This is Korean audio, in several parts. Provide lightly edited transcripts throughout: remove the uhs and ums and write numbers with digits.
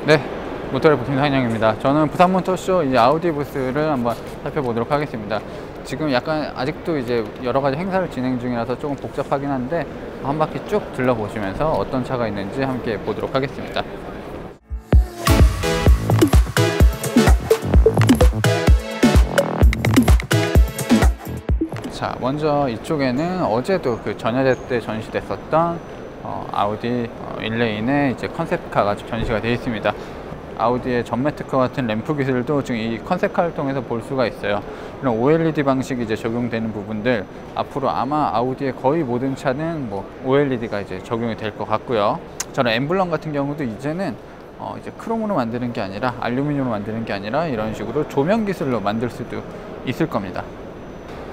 네, 모터리 부팀 상영입니다. 저는 부산 모터쇼 이제 아우디 부스를 한번 살펴보도록 하겠습니다. 지금 약간 아직도 이제 여러 가지 행사를 진행 중이라서 조금 복잡하긴 한데 한 바퀴 쭉 둘러보시면서 어떤 차가 있는지 함께 보도록 하겠습니다. 자, 먼저 이쪽에는 어제도 그 전야제 때 전시됐었던 아우디 일레인의 이제 컨셉카가 전시가 되어 있습니다. 아우디의 전매 특허 같은 램프 기술도 지금 이 컨셉카를 통해서 볼 수가 있어요. 이런 OLED 방식이 이제 적용되는 부분들, 앞으로 아마 아우디의 거의 모든 차는 뭐 OLED가 이제 적용이 될 것 같고요. 저는 엠블럼 같은 경우도 이제는 이제 크롬으로 만드는 게 아니라 알루미늄으로 만드는 게 아니라 이런 식으로 조명 기술로 만들 수도 있을 겁니다.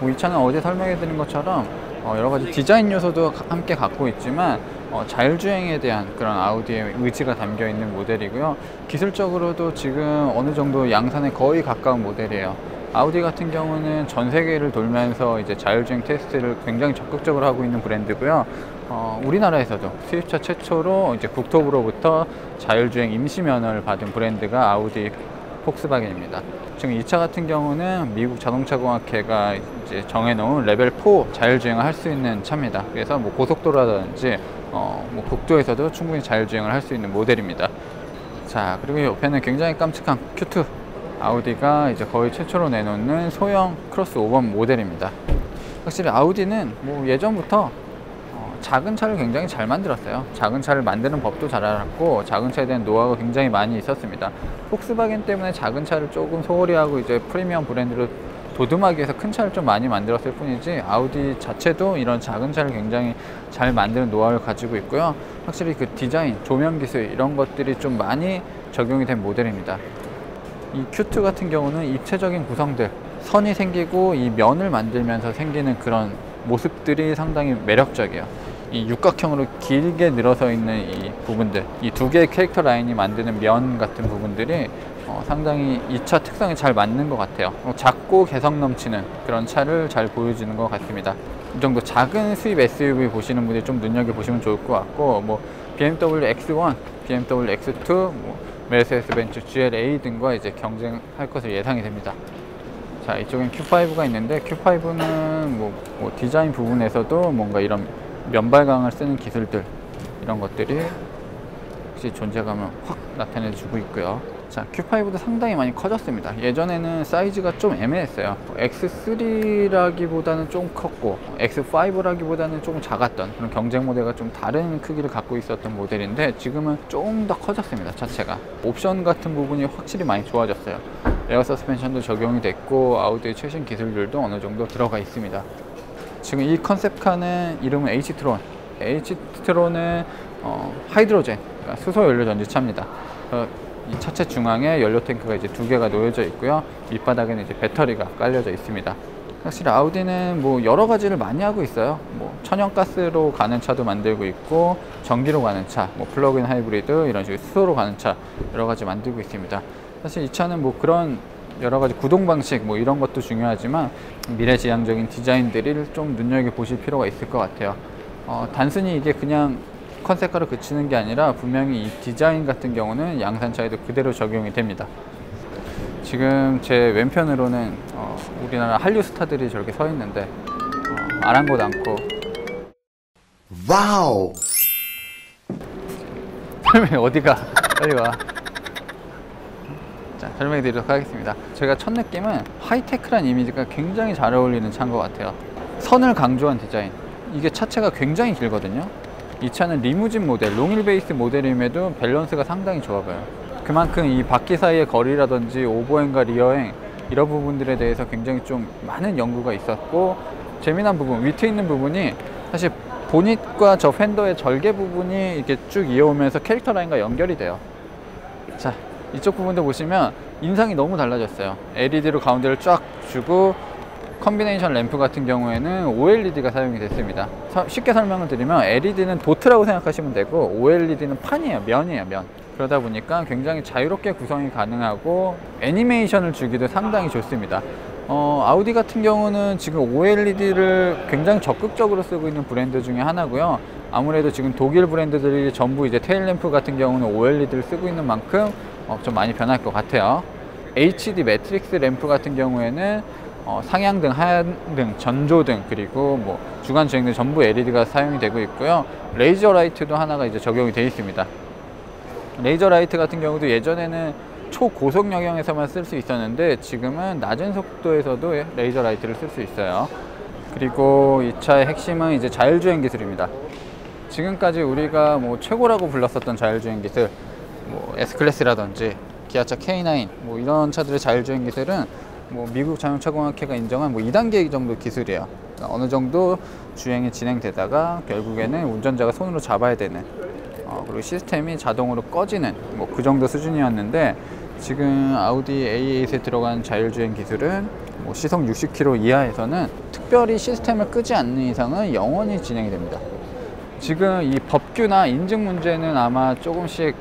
이 차는 어제 설명해 드린 것처럼 여러 가지 디자인 요소도 함께 갖고 있지만 자율주행에 대한 그런 아우디의 의지가 담겨 있는 모델이고요. 기술적으로도 지금 어느 정도 양산에 거의 가까운 모델이에요. 아우디 같은 경우는 전 세계를 돌면서 이제 자율주행 테스트를 굉장히 적극적으로 하고 있는 브랜드고요. 우리나라에서도 수입차 최초로 이제 국토부로부터 자율주행 임시 면허를 받은 브랜드가 아우디 폭스바겐입니다. 지금 이 차 같은 경우는 미국 자동차공학회가 이제 정해놓은 레벨 4 자율주행을 할 수 있는 차입니다. 그래서 뭐 고속도로라든지 뭐 국도에서도 충분히 자율주행을 할 수 있는 모델입니다. 자, 그리고 옆에는 굉장히 깜찍한 Q2 아우디가 이제 거의 최초로 내놓는 소형 크로스오버 모델입니다. 확실히 아우디는 뭐 예전부터 작은 차를 굉장히 잘 만들었어요. 작은 차를 만드는 법도 잘 알았고 작은 차에 대한 노하우가 굉장히 많이 있었습니다. 폭스바겐 때문에 작은 차를 조금 소홀히 하고 이제 프리미엄 브랜드로 도듬하기 위해서 큰 차를 좀 많이 만들었을 뿐이지 아우디 자체도 이런 작은 차를 굉장히 잘 만드는 노하우를 가지고 있고요. 확실히 그 디자인, 조명 기술 이런 것들이 좀 많이 적용이 된 모델입니다. 이 Q2 같은 경우는 입체적인 구성들, 선이 생기고 이 면을 만들면서 생기는 그런 모습들이 상당히 매력적이에요. 이 육각형으로 길게 늘어서 있는 이 부분들, 이 두 개의 캐릭터 라인이 만드는 면 같은 부분들이 상당히 이 차 특성에 잘 맞는 것 같아요. 작고 개성 넘치는 그런 차를 잘 보여주는 것 같습니다. 이 정도 작은 수입 SUV 보시는 분들이 좀 눈여겨보시면 좋을 것 같고, 뭐 BMW X1, BMW X2, 뭐 메르세데스 벤츠 GLA 등과 이제 경쟁할 것을 예상이 됩니다. 자, 이쪽엔 Q5가 있는데 Q5는 뭐 디자인 부분에서도 뭔가 이런 면발광을 쓰는 기술들, 이런 것들이 혹시 존재감을 확 나타내주고 있고요. 자, Q5도 상당히 많이 커졌습니다. 예전에는 사이즈가 좀 애매했어요. X3라기보다는 좀 컸고 X5라기보다는 조금 작았던 그런 경쟁 모델과 좀 다른 크기를 갖고 있었던 모델인데 지금은 조금 더 커졌습니다. 자체가 옵션 같은 부분이 확실히 많이 좋아졌어요. 에어 서스펜션도 적용이 됐고 아우디의 최신 기술들도 어느 정도 들어가 있습니다. 지금 이 컨셉카는 이름은 H-트론. H-트론은 하이드로젠, 그러니까 수소 연료 전지차입니다. 이 차체 중앙에 연료 탱크가 이제 두 개가 놓여져 있고요. 밑바닥에는 이제 배터리가 깔려져 있습니다. 사실 아우디는 뭐 여러 가지를 많이 하고 있어요. 뭐 천연가스로 가는 차도 만들고 있고 전기로 가는 차, 뭐 플러그인 하이브리드 이런 식으로 수소로 가는 차 여러 가지 만들고 있습니다. 사실 이 차는 뭐 그런 여러 가지 구동 방식 뭐 이런 것도 중요하지만 미래지향적인 디자인들을 좀 눈여겨보실 필요가 있을 것 같아요. 단순히 이게 그냥 컨셉카로 그치는 게 아니라 분명히 이 디자인 같은 경우는 양산차에도 그대로 적용이 됩니다. 지금 제 왼편으로는 우리나라 한류 스타들이 저렇게 서 있는데 아랑곳 않고 와우! 설명이 어디가? 빨리 와. 자, 설명해 드리도록 하겠습니다. 제가 첫 느낌은 하이테크란 이미지가 굉장히 잘 어울리는 차인 것 같아요. 선을 강조한 디자인, 이게 차체가 굉장히 길거든요. 이 차는 리무진 모델, 롱휠 베이스 모델임에도 밸런스가 상당히 좋아 보여요. 그만큼 이 바퀴 사이의 거리라든지 오버행과 리어행 이런 부분들에 대해서 굉장히 좀 많은 연구가 있었고 재미난 부분, 위트 있는 부분이 사실 보닛과 저 팬더의 절개 부분이 이렇게 쭉 이어오면서 캐릭터 라인과 연결이 돼요. 자, 이쪽 부분도 보시면 인상이 너무 달라졌어요. LED로 가운데를 쫙 주고 컨비네이션 램프 같은 경우에는 OLED가 사용이 됐습니다. 쉽게 설명을 드리면 LED는 도트라고 생각하시면 되고 OLED는 판이에요. 면이에요, 면. 그러다 보니까 굉장히 자유롭게 구성이 가능하고 애니메이션을 주기도 상당히 좋습니다. 아우디 같은 경우는 지금 OLED를 굉장히 적극적으로 쓰고 있는 브랜드 중에 하나고요. 아무래도 지금 독일 브랜드들이 전부 이제 테일램프 같은 경우는 OLED를 쓰고 있는 만큼 좀 많이 변할 것 같아요. HD 매트릭스 램프 같은 경우에는 상향등, 하향등, 전조등, 그리고 뭐 주간 주행등 전부 LED가 사용이 되고 있고요. 레이저 라이트도 하나가 이제 적용이 되어 있습니다. 레이저 라이트 같은 경우도 예전에는 초고속 영역에서만 쓸 수 있었는데 지금은 낮은 속도에서도 레이저 라이트를 쓸 수 있어요. 그리고 이 차의 핵심은 이제 자율주행 기술입니다. 지금까지 우리가 뭐 최고라고 불렀었던 자율주행 기술, 뭐 S클래스라든지 기아차 K9 뭐 이런 차들의 자율주행 기술은 뭐 미국 자동차공학회가 인정한 뭐 2단계 정도 기술이에요. 그러니까 어느 정도 주행이 진행되다가 결국에는 운전자가 손으로 잡아야 되는 그리고 시스템이 자동으로 꺼지는 뭐 그 정도 수준이었는데, 지금 아우디 A8에 들어간 자율주행 기술은 뭐 시속 60km 이하에서는 특별히 시스템을 끄지 않는 이상은 영원히 진행이 됩니다. 지금 이 법규나 인증 문제는 아마 조금씩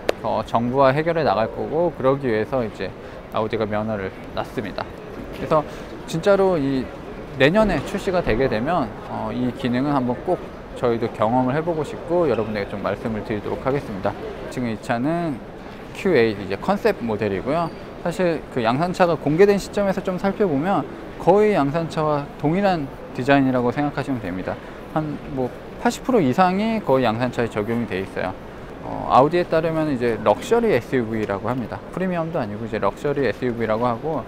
정부와 해결해 나갈 거고, 그러기 위해서 이제 아우디가 면허를 놨습니다. 그래서 진짜로 이 내년에 출시가 되게 되면 이 기능은 한번 꼭 저희도 경험을 해보고 싶고 여러분에게 좀 말씀을 드리도록 하겠습니다. 지금 이 차는 Q8 이제 컨셉 모델이고요. 사실 그 양산차가 공개된 시점에서 좀 살펴보면 거의 양산차와 동일한 디자인이라고 생각하시면 됩니다. 한 뭐 80% 이상이 거의 양산차에 적용이 되어 있어요. 아우디에 따르면 이제 럭셔리 SUV라고 합니다. 프리미엄도 아니고 이제 럭셔리 SUV라고 하고,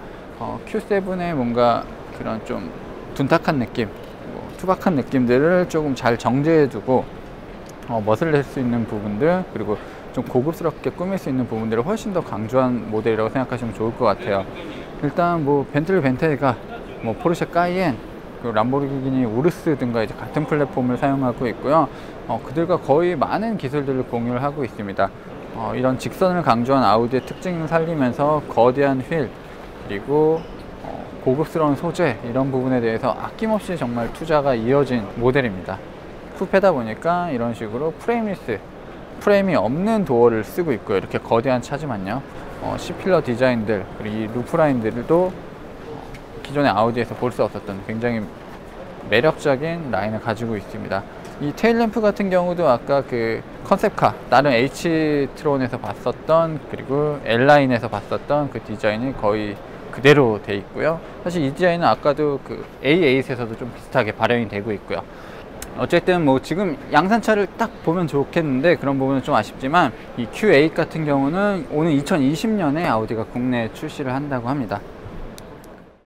Q7의 뭔가 그런 좀 둔탁한 느낌, 뭐 투박한 느낌들을 조금 잘 정제해두고 멋을 낼 수 있는 부분들, 그리고 좀 고급스럽게 꾸밀 수 있는 부분들을 훨씬 더 강조한 모델이라고 생각하시면 좋을 것 같아요. 일단 뭐 벤틀리 벤테가, 뭐 포르쉐 까이엔, 그리고 람보르기니 우르스 등과 이제 같은 플랫폼을 사용하고 있고요. 그들과 거의 많은 기술들을 공유를 하고 있습니다. 이런 직선을 강조한 아우디의 특징을 살리면서 거대한 휠, 그리고 고급스러운 소재, 이런 부분에 대해서 아낌없이 정말 투자가 이어진 모델입니다. 쿠페다 보니까 이런 식으로 프레임리스, 프레임이 없는 도어를 쓰고 있고요. 이렇게 거대한 차지만요. C필러 디자인들, 그리고 이 루프라인들도 기존의 아우디에서 볼 수 없었던 굉장히 매력적인 라인을 가지고 있습니다. 이 테일램프 같은 경우도 아까 그 컨셉카, 다른 H트론에서 봤었던, 그리고 L라인에서 봤었던 그 디자인이 거의 그대로 돼 있고요. 사실 이 디자인은 아까도 그 A8에서도 좀 비슷하게 발현이 되고 있고요. 어쨌든 뭐 지금 양산차를 딱 보면 좋겠는데 그런 부분은 좀 아쉽지만, 이 Q8 같은 경우는 오는 2020년에 아우디가 국내에 출시를 한다고 합니다.